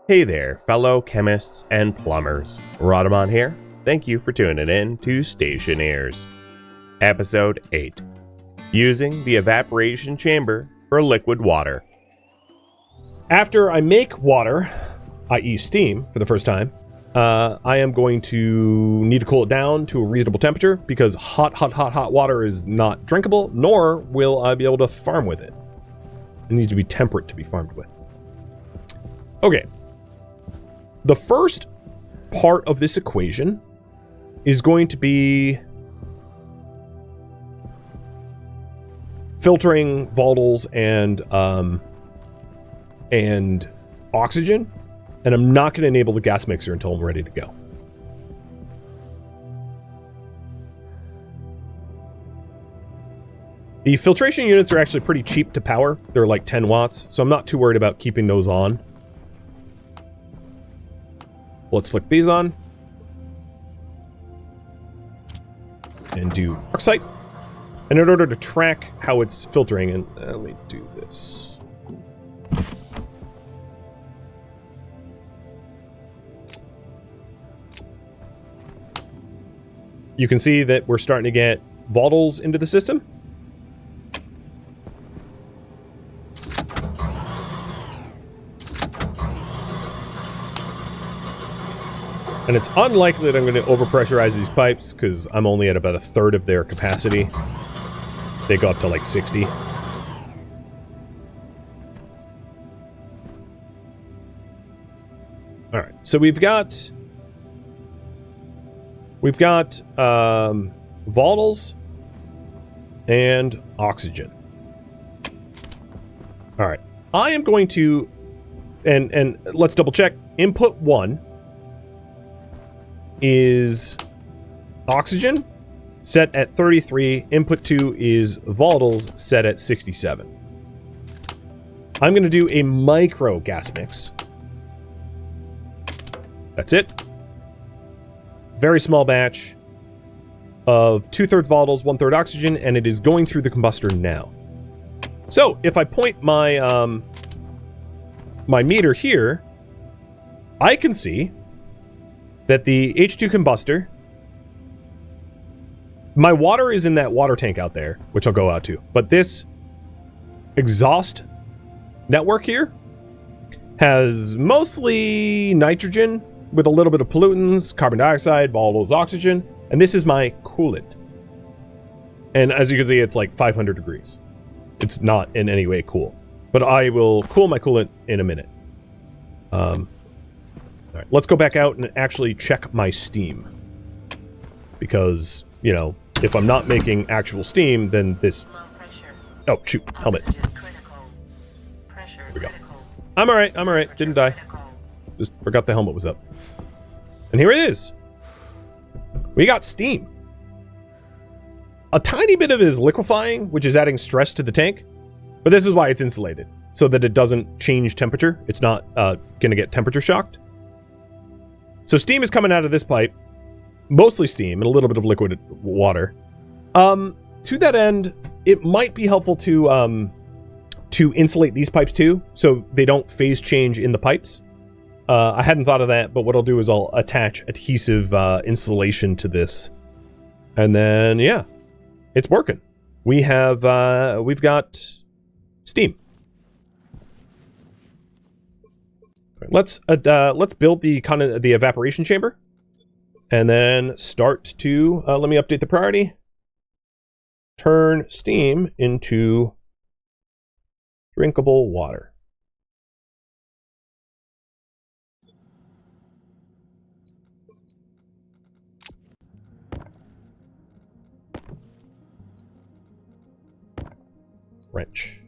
Hey there, fellow chemists and plumbers. Rodamon here. Thank you for tuning in to Stationeers. Episode 8. Using the evaporation chamber for liquid water. After I make water, i.e. steam, for the first time, I am going to need to cool it down to a reasonable temperature because hot water is not drinkable, nor will I be able to farm with it. It needs to be temperate to be farmed with. Okay. The first part of this equation is going to be filtering volatiles and oxygen, and I'm not going to enable the gas mixer until I'm ready to go. The filtration units are actually pretty cheap to power. They're like 10 watts, so I'm not too worried about keeping those on. Let's flick these on. And do Arcsite. And in order to track how it's filtering, and let me do this. You can see that we're starting to get volatiles into the system. And it's unlikely that I'm going to overpressurize these pipes because I'm only at about a third of their capacity. They go up to like 60. Alright, so we've got volatiles and oxygen. Alright, I am going to, and let's double check, input 1 is oxygen set at 33, input 2 is volatiles set at 67. I'm going to do a micro gas mix. That's it. Very small batch of 2/3 volatiles, 1/3 oxygen, and it is going through the combustor now. So if I point my my meter here, I can see that the H2 combustor, my water is in that water tank out there, which I'll go out to, but this exhaust network here has mostly nitrogen with a little bit of pollutants, carbon dioxide, volatiles, oxygen, and this is my coolant. And as you can see, it's like 500 degrees. It's not in any way cool, but I will cool my coolant in a minute. All right, let's go back out and actually check my steam. Because, you know, if I'm not making actual steam, then this... Oh, shoot. Helmet. Here we go. I'm alright, I'm alright. Didn't die. Just forgot the helmet was up. And here it is. We got steam. A tiny bit of it is liquefying, which is adding stress to the tank. But this is why it's insulated. So that it doesn't change temperature. It's not going to get temperature shocked. So steam is coming out of this pipe, mostly steam and a little bit of liquid water. To that end, it might be helpful to insulate these pipes too, so they don't phase change in the pipes. I hadn't thought of that, but what I'll do is I'll attach adhesive insulation to this, and then yeah, it's working. We've got steam. Let's build the evaporation chamber, and then start to let me update the priority. Turn steam into drinkable water. Wrench.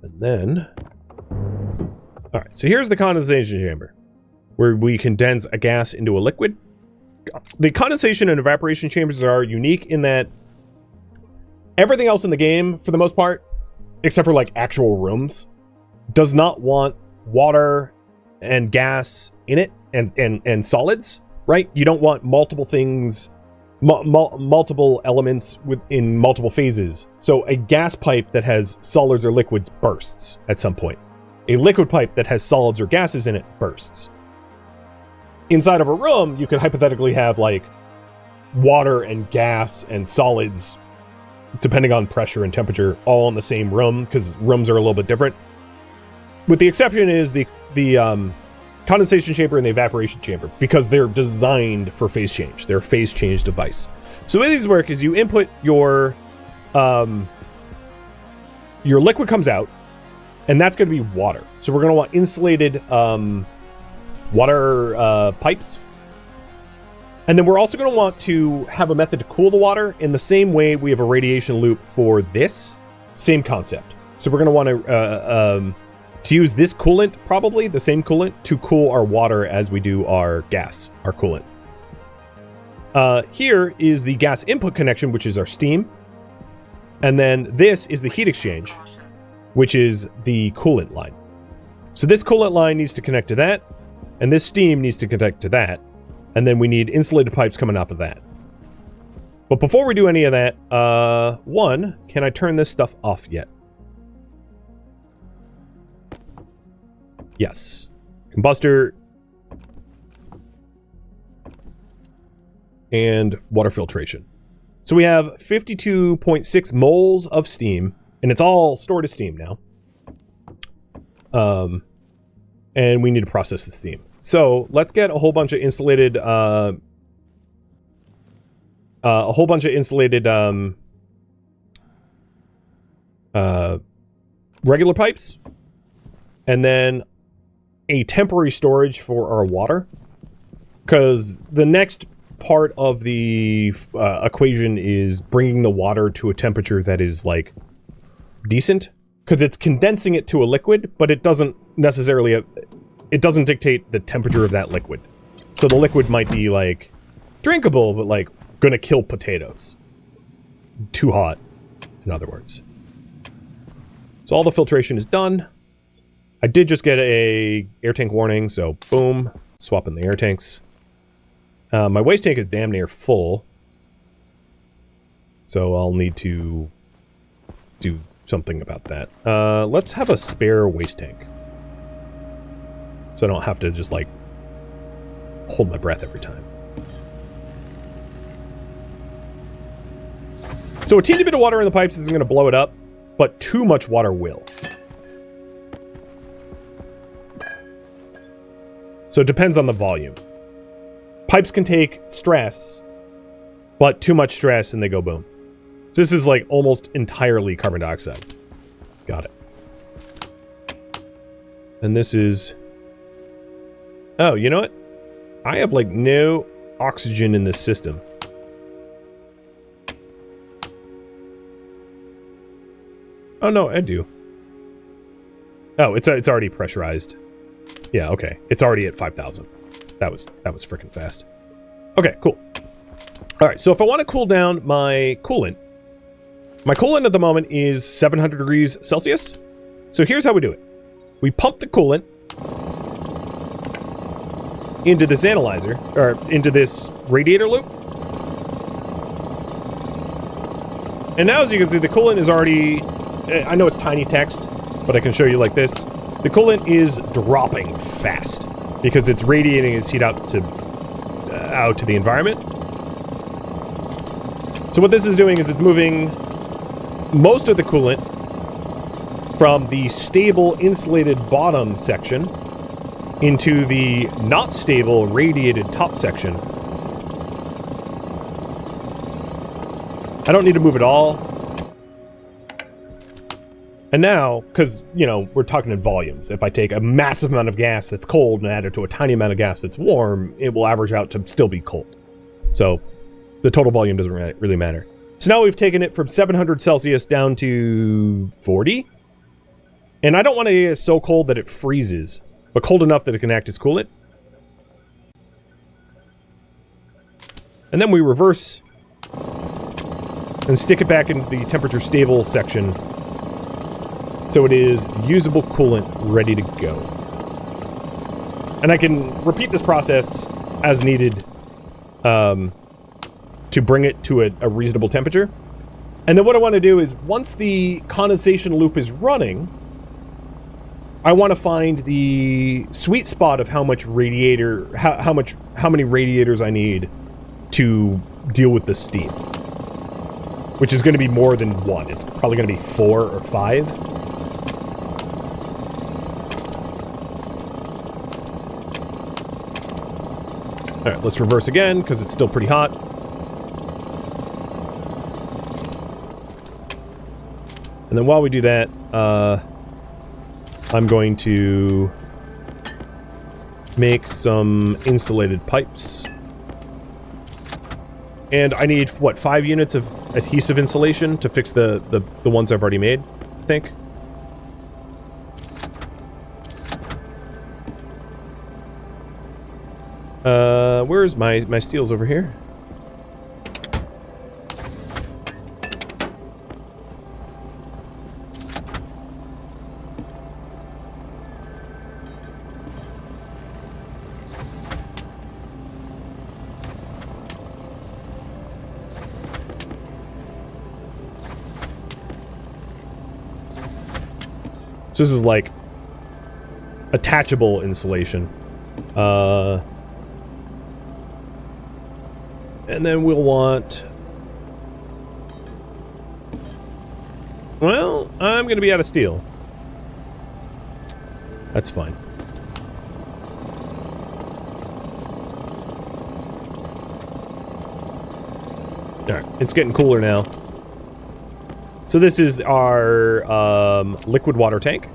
And then, all right, so here's the condensation chamber, where we condense a gas into a liquid. The condensation and evaporation chambers are unique in that everything else in the game, for the most part, except for like actual rooms, does not want water and gas in it and solids, right? You don't want multiple things, multiple elements in multiple phases. So a gas pipe that has solids or liquids bursts at some point. a liquid pipe that has solids or gases in it bursts. Inside of a room, you could hypothetically have like water and gas and solids, depending on pressure and temperature, all in the same room, because rooms are a little bit different. With the exception is the condensation chamber and the evaporation chamber, because they're designed for phase change. They're a phase change device. So the way these work is you input your liquid comes out, and that's going to be water. So we're going to want insulated water pipes. And then we're also going to want to have a method to cool the water in the same way we have a radiation loop for this. Same concept. So we're going to want to use this coolant, probably the same coolant, to cool our water as we do our gas, our coolant. Here is the gas input connection, which is our steam. And then this is the heat exchange, which is the coolant line. So this coolant line needs to connect to that, and this steam needs to connect to that, and then we need insulated pipes coming off of that. But before we do any of that, one, can I turn this stuff off yet? Yes. Combustor and water filtration. So we have 52.6 moles of steam, and it's all stored as steam now. And we need to process the steam. So let's get a whole bunch of insulated, regular pipes, and then a temporary storage for our water, because the next part of the equation is bringing the water to a temperature that is like decent, because it's condensing it to a liquid, but it doesn't necessarily it doesn't dictate the temperature of that liquid. So the liquid might be like drinkable, but like gonna kill potatoes. Too hot, in other words. So all the filtration is done. I did just get a air tank warning, so boom, swapping the air tanks. My waste tank is damn near full, so I'll need to do something about that. Let's have a spare waste tank, so I don't have to just like hold my breath every time. So a teeny bit of water in the pipes isn't going to blow it up, but too much water will. So it depends on the volume. Pipes can take stress, but too much stress and they go boom. So this is like almost entirely carbon dioxide. Got it. And this is... Oh, you know what? I have like no oxygen in this system. Oh no, I do. Oh, it's already pressurized. Yeah, okay. It's already at 5,000. That was freaking fast. Okay, cool. All right, so if I want to cool down my coolant at the moment is 700 degrees Celsius. So here's how we do it. We pump the coolant into this analyzer, or into this radiator loop. And now, as you can see, the coolant is already... I know it's tiny text, but I can show you like this. The coolant is dropping fast because it's radiating its heat out to the environment. So what this is doing is it's moving most of the coolant from the stable insulated bottom section into the not stable radiated top section. I don't need to move it all. And now, because, you know, we're talking in volumes. If I take a massive amount of gas that's cold and add it to a tiny amount of gas that's warm, it will average out to still be cold. So the total volume doesn't really matter. So now we've taken it from 700 Celsius down to 40. And I don't want to get it so cold that it freezes, but cold enough that it can act as coolant. And then we reverse and stick it back into the temperature stable section. So it is usable coolant ready to go. And I can repeat this process as needed to bring it to a reasonable temperature. And then what I want to do is once the condensation loop is running, I want to find the sweet spot of how much radiator, how many radiators I need to deal with the steam, which is going to be more than one. It's probably going to be 4 or 5. All right, let's reverse again because it's still pretty hot. And then while we do that, I'm going to make some insulated pipes. And I need, what, 5 units of adhesive insulation to fix the ones I've already made, I think. Where's my steels over here? So this is like attachable insulation. And then we'll want... Well, I'm going to be out of steel. That's fine. Alright, it's getting cooler now. So this is our liquid water tank.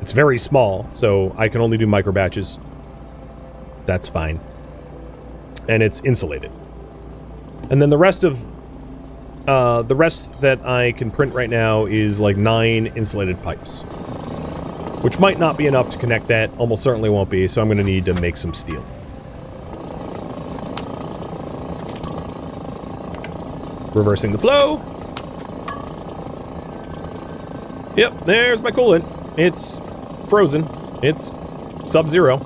It's very small, so I can only do micro batches. That's fine. And it's insulated. And then the rest that I can print right now is like 9 insulated pipes. Which might not be enough to connect that. Almost certainly won't be, so I'm going to need to make some steel. Reversing the flow. Yep, there's my coolant. It's frozen. It's sub-zero.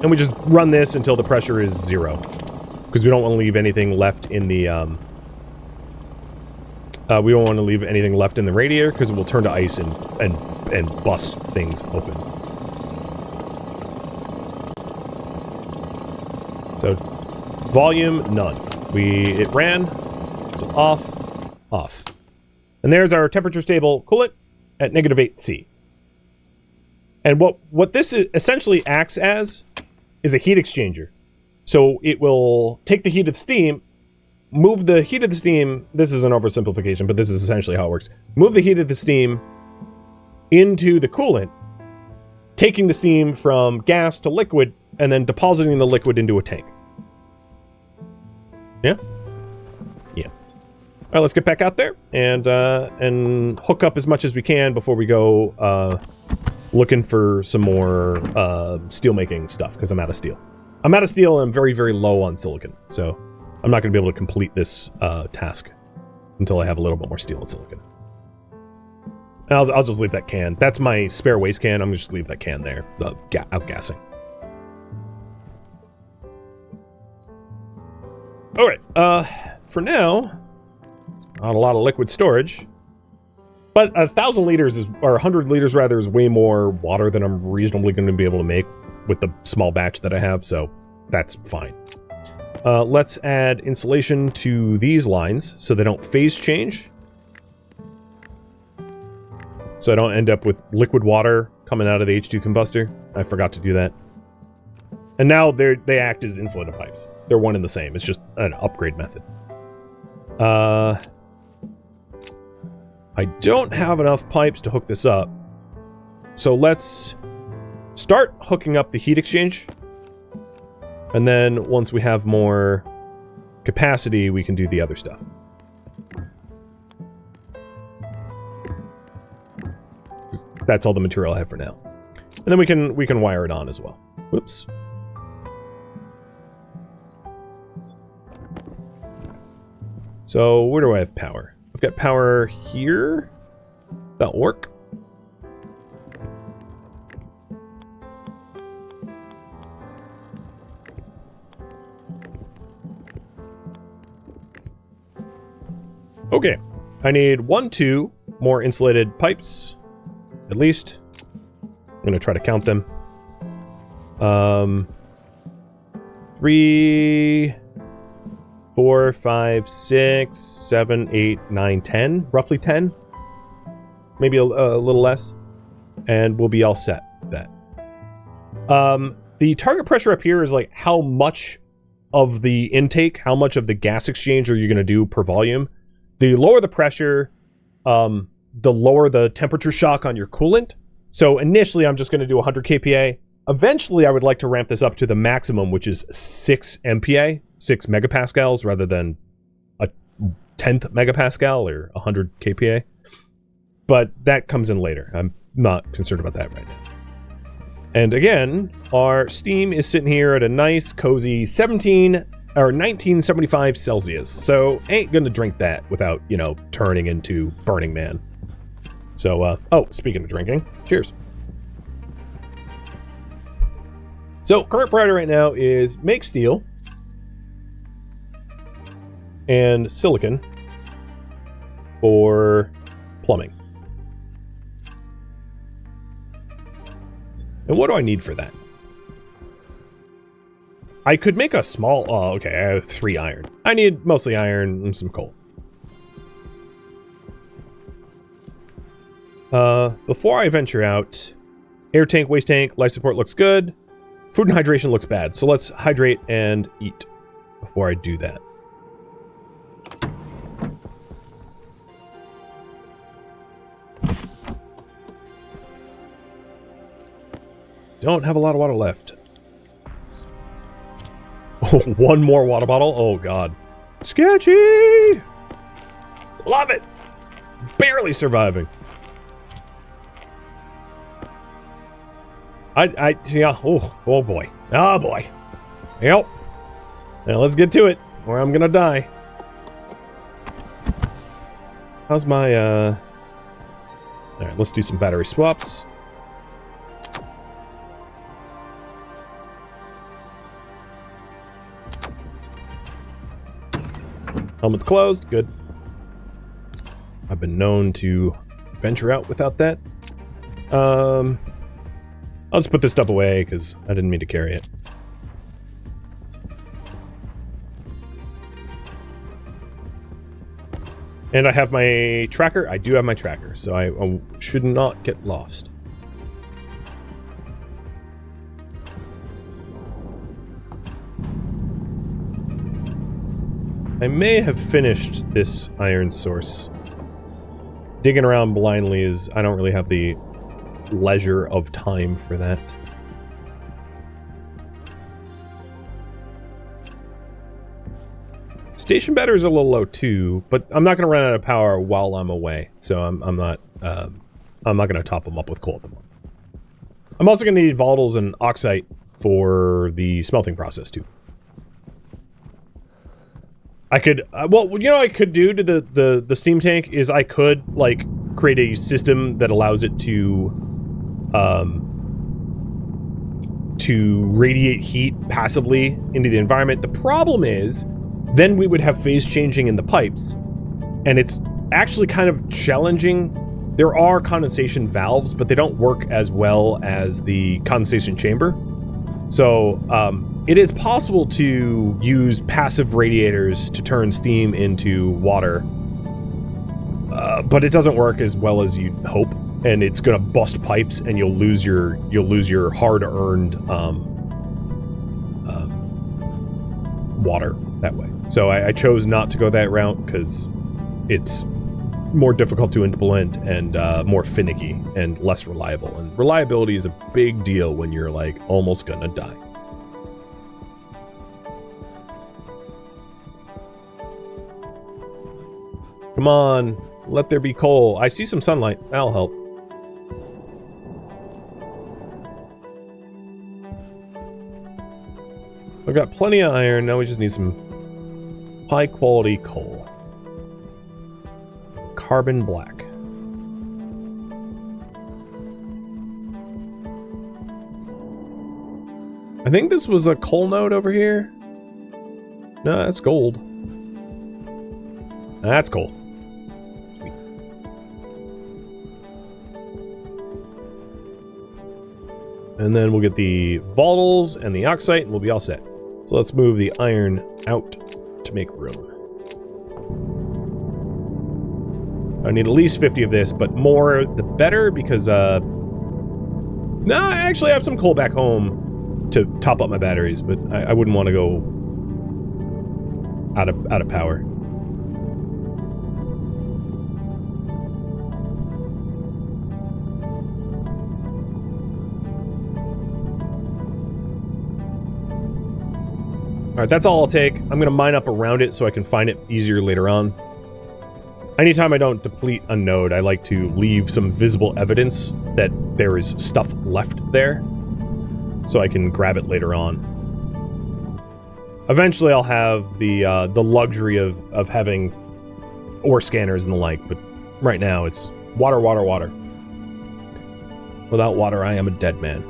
And we just run this until the pressure is 0. Because we don't want to leave anything left in the, we don't want to leave anything left in the radiator, because it will turn to ice and bust things open. So, volume, none. It ran, so off. And there's our temperature stable coolant at -8C. And what this essentially acts as is a heat exchanger. So it will take the heat of the steam, move the heat of the steam, this is an oversimplification, but this is essentially how it works. Move the heat of the steam into the coolant, taking the steam from gas to liquid, and then depositing the liquid into a tank. Yeah? Yeah. Alright, let's get back out there and hook up as much as we can before we go looking for some more steel-making stuff, because I'm out of steel. I'm out of steel and I'm very, very low on silicon, so I'm not going to be able to complete this task until I have a little bit more steel and silicon. I'll just leave that can. That's my spare waste can. I'm going to just leave that can there, outgassing. Alright, for now, not a lot of liquid storage. But 1,000 liters is, or 100 liters rather, is way more water than I'm reasonably going to be able to make with the small batch that I have, so that's fine. Let's add insulation to these lines so they don't phase change. So I don't end up with liquid water coming out of the H2 combustor. I forgot to do that. And now they act as insulated pipes. They're one and the same. It's just an upgrade method. I don't have enough pipes to hook this up. So let's start hooking up the heat exchange. And then once we have more capacity, we can do the other stuff. That's all the material I have for now. And then we can wire it on as well. Whoops. So where do I have power? I've got power here. That'll work. Okay. I need 2 more insulated pipes, at least. I'm going to try to count them. 3, 4, 5, 6, 7, 8, 9, 10. Roughly 10. Maybe a little less. And we'll be all set with that. The target pressure up here is like how much of the intake, how much of the gas exchange are you going to do per volume. The lower the pressure, the lower the temperature shock on your coolant. So initially I'm just going to do 100 kPa. Eventually I would like to ramp this up to the maximum, which is 6 MPa, 6 megapascals, rather than a 10th megapascal or 100 kPa. But that comes in later. I'm not concerned about that right now. And again, our steam is sitting here at a nice, cozy 1975 Celsius. So ain't gonna drink that without, you know, turning into Burning Man. So, oh, speaking of drinking, cheers. So, current priority right now is make steel and silicon for plumbing. And what do I need for that? I could make a small... Oh, okay, I have 3 iron. I need mostly iron and some coal. Before I venture out, air tank, waste tank, life support looks good. Food and hydration looks bad. So let's hydrate and eat before I do that. Don't have a lot of water left. Oh, 1 more water bottle? Oh, God. Sketchy! Love it! Barely surviving. Yeah, oh boy. Oh, boy. Yep. Now, let's get to it, or I'm gonna die. How's my, Alright, let's do some battery swaps. Helmet's closed. Good. I've been known to venture out without that. I'll just put this stuff away because I didn't mean to carry it. And I have my tracker. I do have my tracker, so I should not get lost. I may have finished this iron source. Digging around blindly is... I don't really have the leisure of time for that. Station batteries are a little low too, but I'm not going to run out of power while I'm away, so I'm not going to top them up with coal at the moment. I'm also going to need volatiles and oxide for the smelting process too. I could, well, you know what I could do to the steam tank is I could, like, create a system that allows it to radiate heat passively into the environment. The problem is, then we would have phase changing in the pipes, and it's actually kind of challenging. There are condensation valves, but they don't work as well as the condensation chamber. So, it is possible to use passive radiators to turn steam into water, but it doesn't work as well as you'd hope, and it's gonna bust pipes, and you'll lose your hard-earned water that way. So I chose not to go that route because it's more difficult to implement and more finicky and less reliable. And reliability is a big deal when you're like almost gonna die. Come on, let there be coal. I see some sunlight. That'll help. I've got plenty of iron. Now we just need some high-quality coal. Carbon black. I think this was a coal node over here. No, that's gold. That's coal. And then we'll get the volatiles and the oxide, and we'll be all set. So let's move the iron out to make room. I need at least 50 of this, but more the better, because no, I actually have some coal back home to top up my batteries, but I wouldn't want to go out of power. Alright, that's all I'll take. I'm going to mine up around it so I can find it easier later on. Anytime I don't deplete a node, I like to leave some visible evidence that there is stuff left there, so I can grab it later on. Eventually I'll have the luxury of having ore scanners and the like, but right now it's water, water, water. Without water, I am a dead man.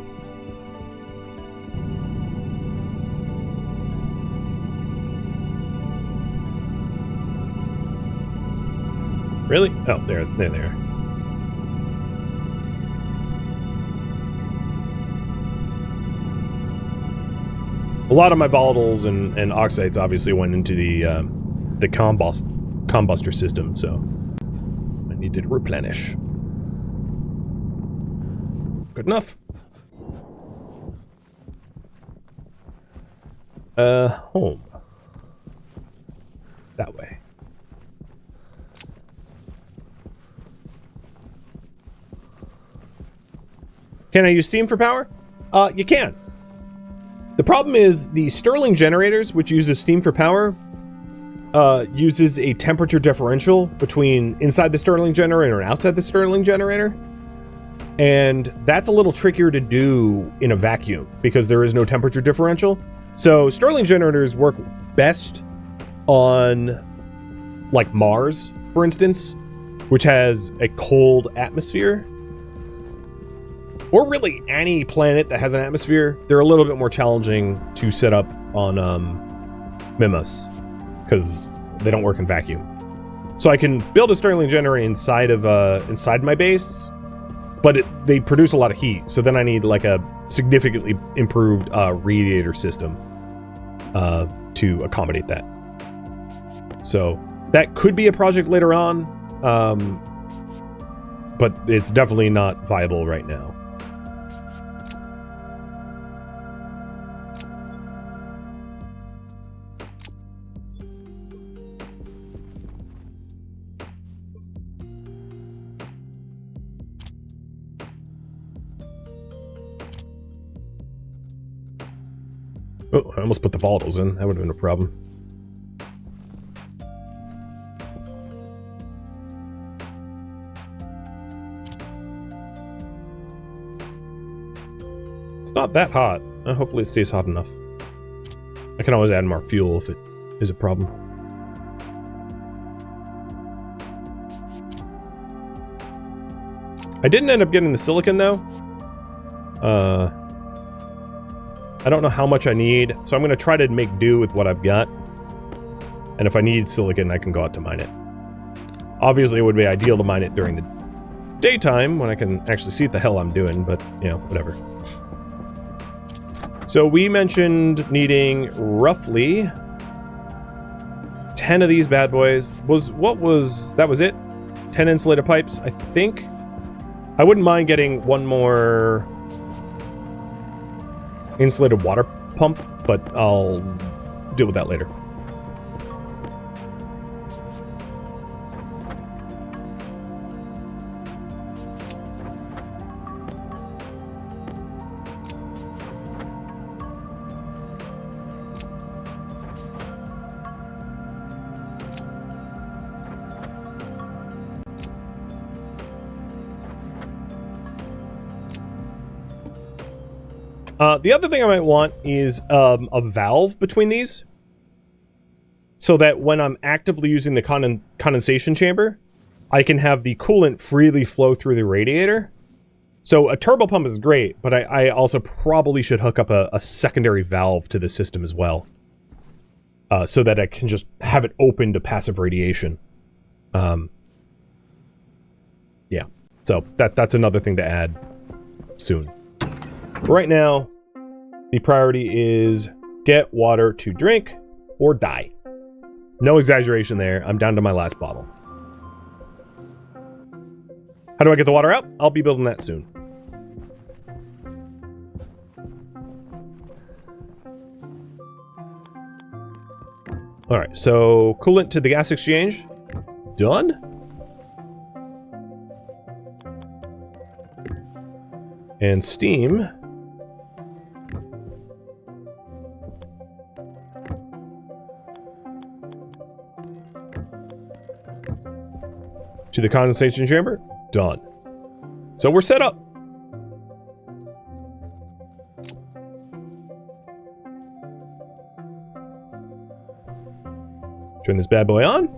Really? Oh, there. A lot of my volatiles and oxides obviously went into the combustor system, so I need to replenish. Good enough. Home. That way. Can I use steam for power? You can. The problem is the Stirling generators, which uses steam for power, uses a temperature differential between inside the Stirling generator and outside the Stirling generator. And that's a little trickier to do in a vacuum because there is no temperature differential. So Stirling generators work best on, like, Mars, for instance, which has a cold atmosphere. Or really any planet that has an atmosphere. They're a little bit more challenging to set up on Mimas because they don't work in vacuum. So I can build a Stirling generator inside my base, but they produce a lot of heat. So then I need like a significantly improved radiator system to accommodate that. So that could be a project later on, but it's definitely not viable right now. Oh, I almost put the volatiles in. That would have been a problem. It's not that hot. Hopefully it stays hot enough. I can always add more fuel if it is a problem. I didn't end up getting the silicon, though. I don't know how much I need, so I'm going to try to make do with what I've got. And if I need silicon, I can go out to mine it. Obviously, it would be ideal to mine it during the daytime when I can actually see what the hell I'm doing, but, you know, whatever. So we mentioned needing roughly 10 of these bad boys. That was it? 10 insulated pipes, I think. I wouldn't mind getting one more insulated water pump, but I'll deal with that later. The other thing I might want is a valve between these, so that when I'm actively using the condensation chamber, I can have the coolant freely flow through the radiator. So a turbo pump is great, but I also probably should hook up a secondary valve to the system as well, so that I can just have it open to passive radiation. Yeah, so that's another thing to add soon. Right now, the priority is get water to drink or die. No exaggeration there. I'm down to my last bottle. How do I get the water out? I'll be building that soon. Alright, so coolant to the gas exchange. Done. And steam. To the condensation chamber. Done. So we're set up. Turn this bad boy on.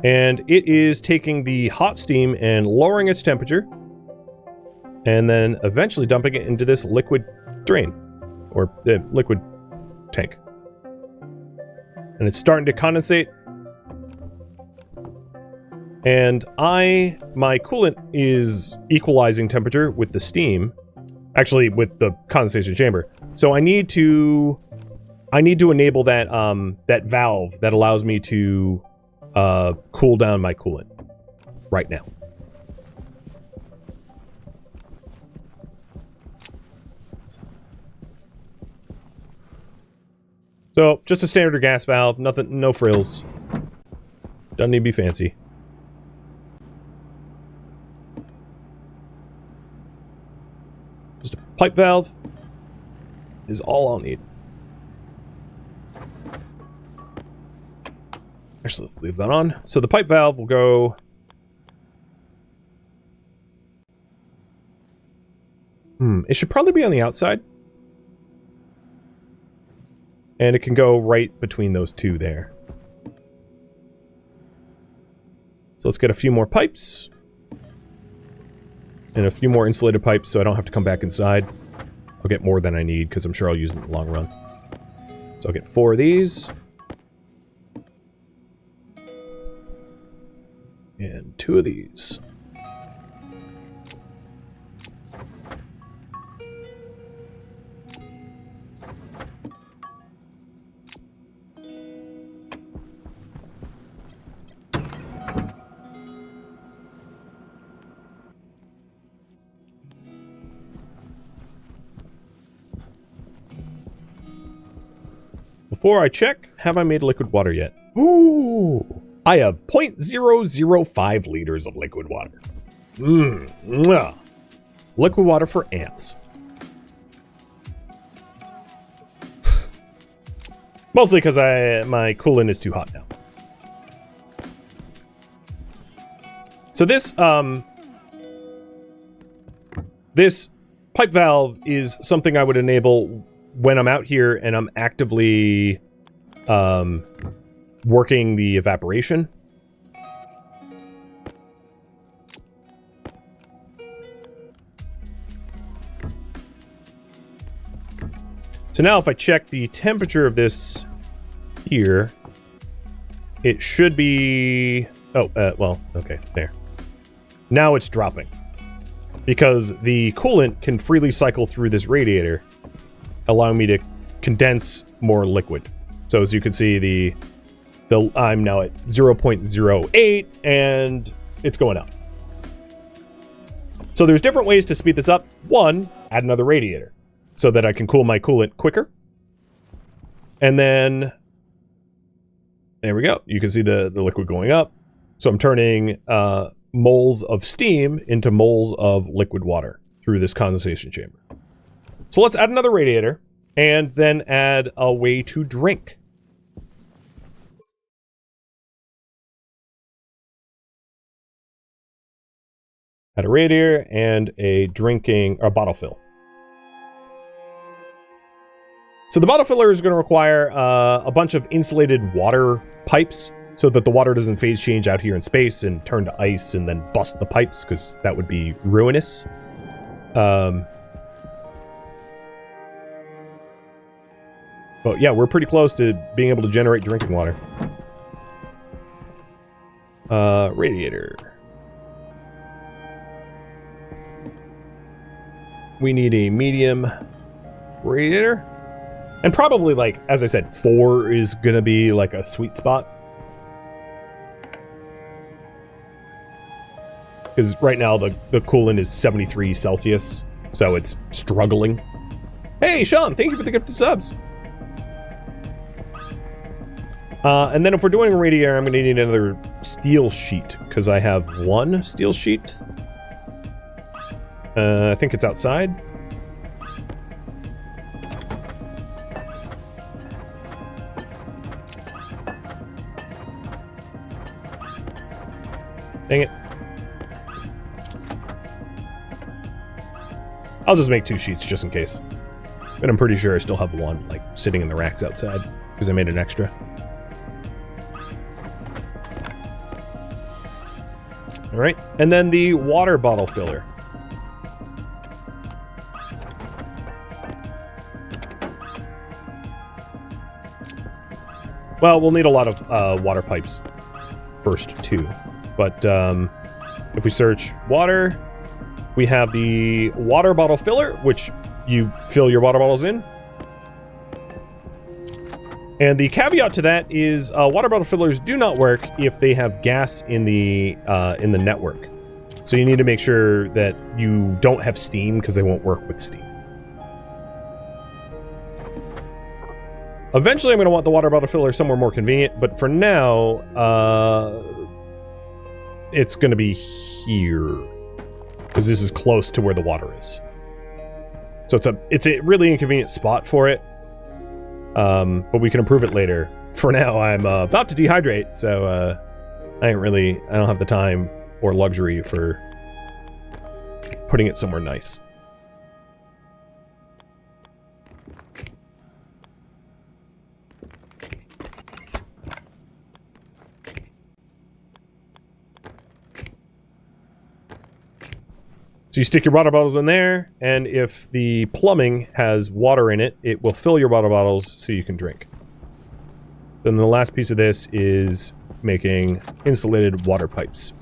And it is taking the hot steam and lowering its temperature. And then eventually dumping it into this liquid drain. Or liquid tank. And it's starting to condensate. And my coolant is equalizing temperature with the steam. Actually, with the condensation chamber. So I need to enable that that valve that allows me to cool down my coolant right now. So just a standard gas valve, nothing, no frills. Doesn't need to be fancy. Just a pipe valve is all I'll need. Actually, let's leave that on. So the pipe valve will go... it should probably be on the outside. And it can go right between those two there. So let's get a few more pipes. And a few more insulated pipes so I don't have to come back inside. I'll get more than I need because I'm sure I'll use them in the long run. So I'll get 4 of these. And 2 of these. Before I check, have I made liquid water yet? Ooh! I have 0.005 liters of liquid water. Liquid water for ants. Mostly because my coolant is too hot now. So this this pipe valve is something I would enable when I'm out here and I'm actively working the evaporation. So now if I check the temperature of this here, it should be... Oh, well, okay, there. Now it's dropping. Because the coolant can freely cycle through this radiator, allowing me to condense more liquid. So as you can see, I'm now at 0.08, and it's going up. So there's different ways to speed this up. One, add another radiator, so that I can cool my coolant quicker. And then, there we go. You can see the liquid going up. So I'm turning moles of steam into moles of liquid water through this condensation chamber. So let's add another radiator, and then add a way to drink. Add a radiator and a bottle fill. So the bottle filler is going to require a bunch of insulated water pipes so that the water doesn't phase change out here in space and turn to ice and then bust the pipes, because that would be ruinous. But yeah, we're pretty close to being able to generate drinking water. Radiator. we need a medium radiator. And probably, like, as I said, 4 is going to be, like, a sweet spot. Because right now the coolant is 73 Celsius, so it's struggling. Hey, Sean, thank you for the gift of subs. And then if we're doing a radiator, I'm going to need another steel sheet, because I have 1 steel sheet. I think it's outside. Dang it. I'll just make 2 sheets just in case. But I'm pretty sure I still have 1, like, sitting in the racks outside, because I made an extra. Alright, and then the water bottle filler. Well, we'll need a lot of water pipes first, too. But if we search water, we have the water bottle filler, which you fill your water bottles in. And the caveat to that is water bottle fillers do not work if they have gas in the network. So you need to make sure that you don't have steam, because they won't work with steam. Eventually I'm going to want the water bottle filler somewhere more convenient, but for now, it's going to be here, because this is close to where the water is. So it's a really inconvenient spot for it, but we can improve it later. For now, I'm about to dehydrate, so I don't have the time or luxury for putting it somewhere nice. So you stick your water bottles in there, and if the plumbing has water in it, it will fill your water bottles so you can drink. Then the last piece of this is making insulated water pipes.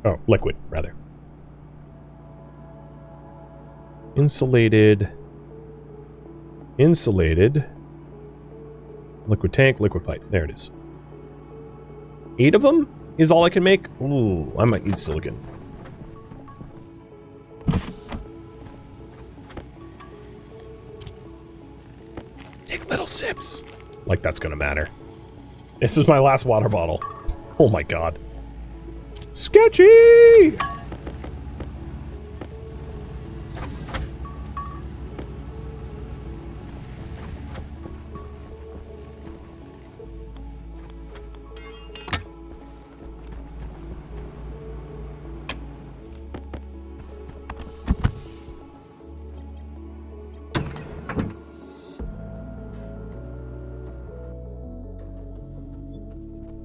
Oh, liquid, rather. Insulated, liquid tank, liquid pipe. There it is. 8 of them is all I can make. Ooh, I might need silicon. Take little sips. Like that's gonna matter. This is my last water bottle. Oh my god. Sketchy!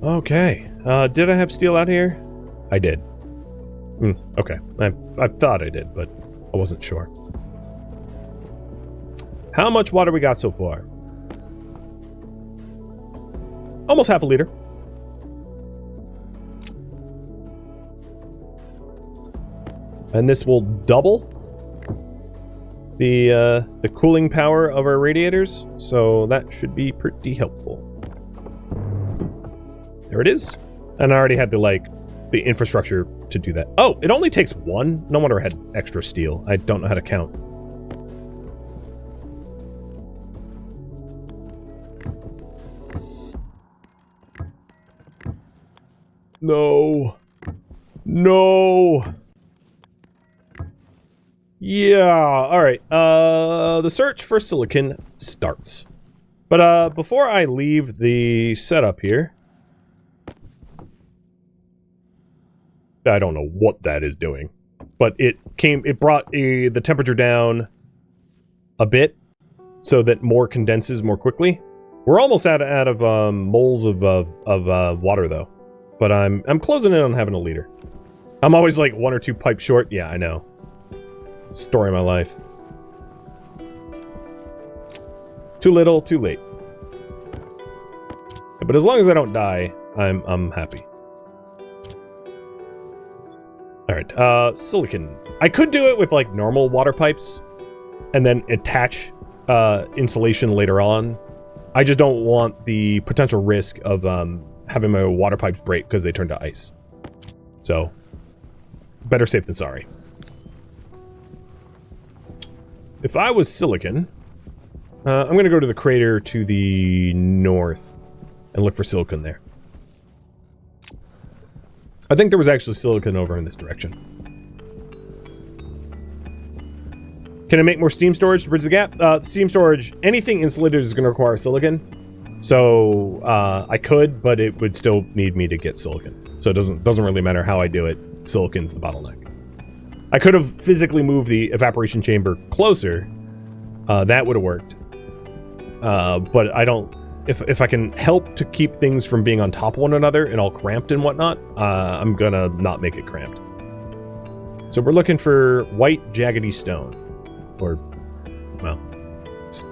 Okay. Did I have steel out here? I did. Okay. I thought I did, but I wasn't sure. How much water we got so far? Almost half a liter. And this will double the cooling power of our radiators, so that should be pretty helpful. There it is. And I already had the infrastructure to do that. Oh, it only takes 1? No wonder I had extra steel. I don't know how to count. No. No. Yeah, alright. The search for silicon starts. But before I leave the setup here, I don't know what that is doing, but it brought the temperature down a bit so that more condenses more quickly. We're almost out of moles of water though, but I'm closing in on having a liter. I'm always like 1 or 2 pipes short. Yeah, I know. Story of my life. Too little, too late. But as long as I don't die, I'm happy. All right, silicon. I could do it with like normal water pipes and then attach insulation later on. I just don't want the potential risk of having my water pipes break because they turn to ice. So, better safe than sorry. If I was silicon, I'm going to go to the crater to the north and look for silicon there. I think there was actually silicon over in this direction. Can I make more steam storage to bridge the gap? Steam storage, anything insulated is going to require silicon. So, I could, but it would still need me to get silicon. So it doesn't really matter how I do it. Silicon's the bottleneck. I could have physically moved the evaporation chamber closer. That would have worked. But I don't... If I can help to keep things from being on top of one another and all cramped and whatnot, I'm gonna not make it cramped. So we're looking for white jaggedy stone. Or, well,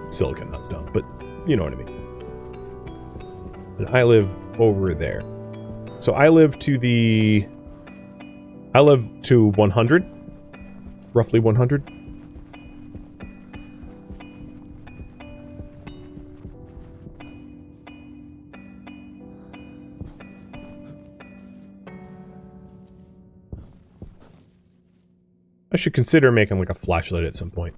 silicon, not stone, but you know what I mean. And I live over there. So I live to 100. Roughly 100. I should consider making like a flashlight at some point.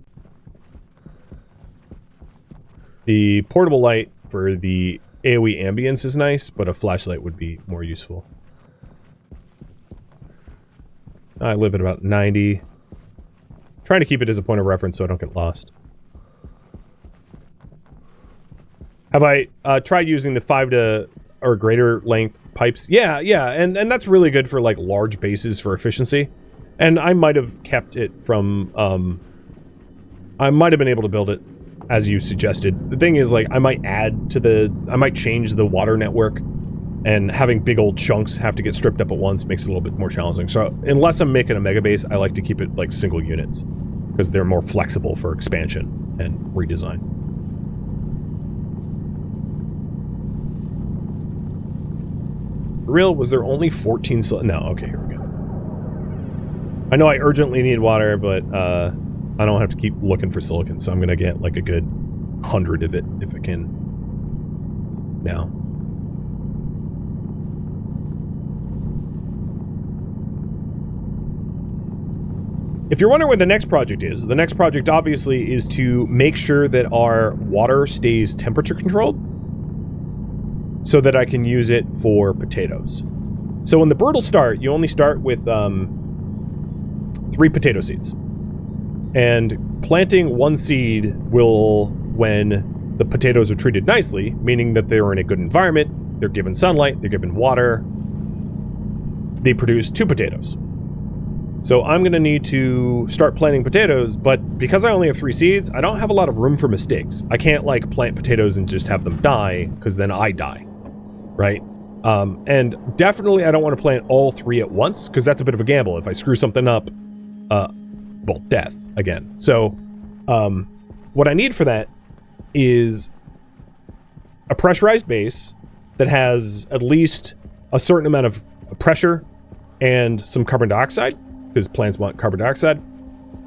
The portable light for the AoE ambience is nice, but a flashlight would be more useful. I live at about 90. Trying to keep it as a point of reference so I don't get lost. Have I tried using the 5 to or greater length pipes? Yeah, and that's really good for like large bases for efficiency. And I might have kept it from, I might have been able to build it as you suggested. The thing is, like, I might change the water network, and having big old chunks have to get stripped up at once makes it a little bit more challenging. So unless I'm making a mega base, I like to keep it like single units because they're more flexible for expansion and redesign. For real, was there only 14 no, okay, here we go. I know I urgently need water, but I don't have to keep looking for silicon, so I'm gonna get like a good 100 of it if I can now. If you're wondering what the next project is, the next project obviously is to make sure that our water stays temperature controlled so that I can use it for potatoes. So when the bird will start, you only start with 3 potato seeds. And planting 1 seed will, when the potatoes are treated nicely, meaning that they're in a good environment, they're given sunlight, they're given water, they produce 2 potatoes. So I'm going to need to start planting potatoes, but because I only have 3 seeds, I don't have a lot of room for mistakes. I can't, like, plant potatoes and just have them die, because then I die, right? And definitely I don't want to plant all 3 at once, because that's a bit of a gamble. If I screw something up, well, death, again. So, what I need for that is a pressurized base that has at least a certain amount of pressure and some carbon dioxide, because plants want carbon dioxide,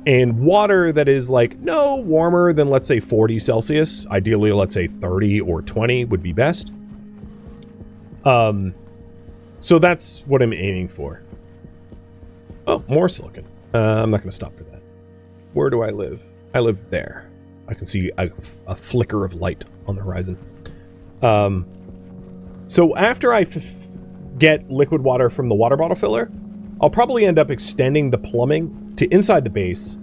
and water that is like no warmer than, let's say, 40 Celsius. Ideally, let's say 30 or 20 would be best. So that's what I'm aiming for. Oh, more silicon. I'm not going to stop for that. Where do I live? I live there. I can see a flicker of light on the horizon. So after I get liquid water from the water bottle filler, I'll probably end up extending the plumbing to inside the base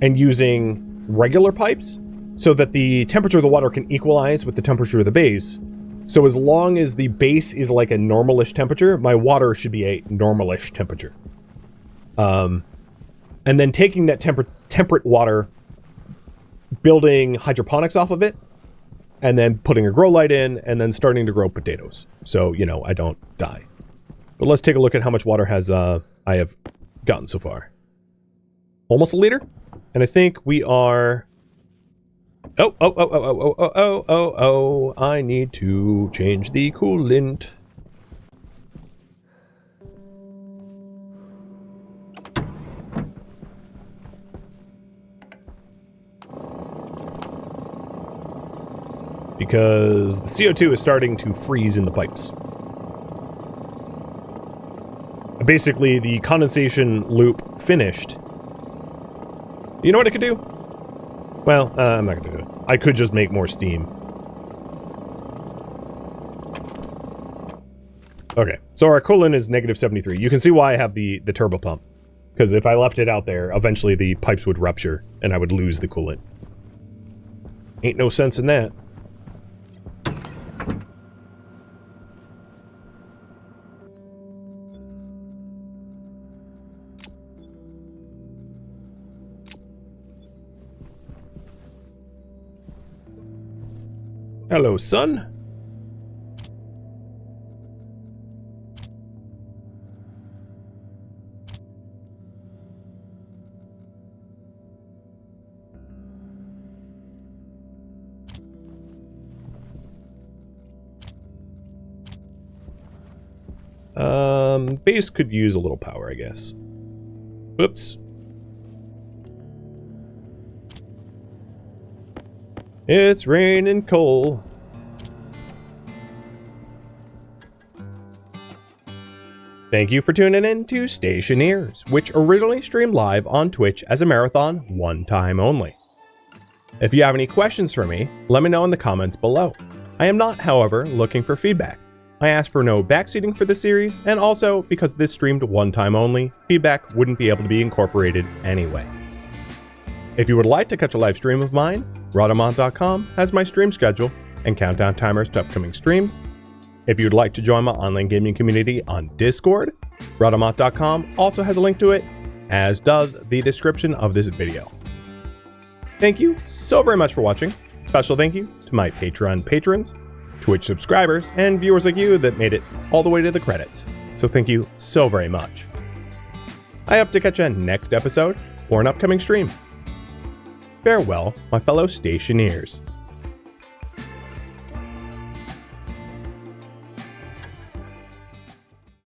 and using regular pipes so that the temperature of the water can equalize with the temperature of the base. So as long as the base is like a normalish temperature, my water should be a normalish temperature. And then taking that temperate water, building hydroponics off of it, and then putting a grow light in, and then starting to grow potatoes. So, you know, I don't die. But let's take a look at how much water I have gotten so far. Almost a liter. And I think we are... Oh, I need to change the coolant. because the CO2 is starting to freeze in the pipes. Basically, the condensation loop finished. You know what I could do? Well, I'm not going to do it. I could just make more steam. Okay, so our coolant is negative 73. You can see why I have the turbo pump. Because if I left it out there, eventually the pipes would rupture, and I would lose the coolant. Ain't no sense in that. Hello, son. Base could use a little power, I guess. Oops. It's raining coal. Thank you for tuning in to Stationeers, which originally streamed live on Twitch as a marathon, one time only. If you have any questions for me, let me know in the comments below. I am not, however, looking for feedback. I asked for no backseating for this series, and also, because this streamed one time only, feedback wouldn't be able to be incorporated anyway. If you would like to catch a live stream of mine, Rhodamont.com has my stream schedule and countdown timers to upcoming streams. If you'd like to join my online gaming community on Discord, Rhodamont.com also has a link to it, as does the description of this video. Thank you so very much for watching. Special thank you to my Patreon patrons, Twitch subscribers, and viewers like you that made it all the way to the credits. So thank you so very much. I hope to catch you next episode or an upcoming stream. Farewell, my fellow Stationeers.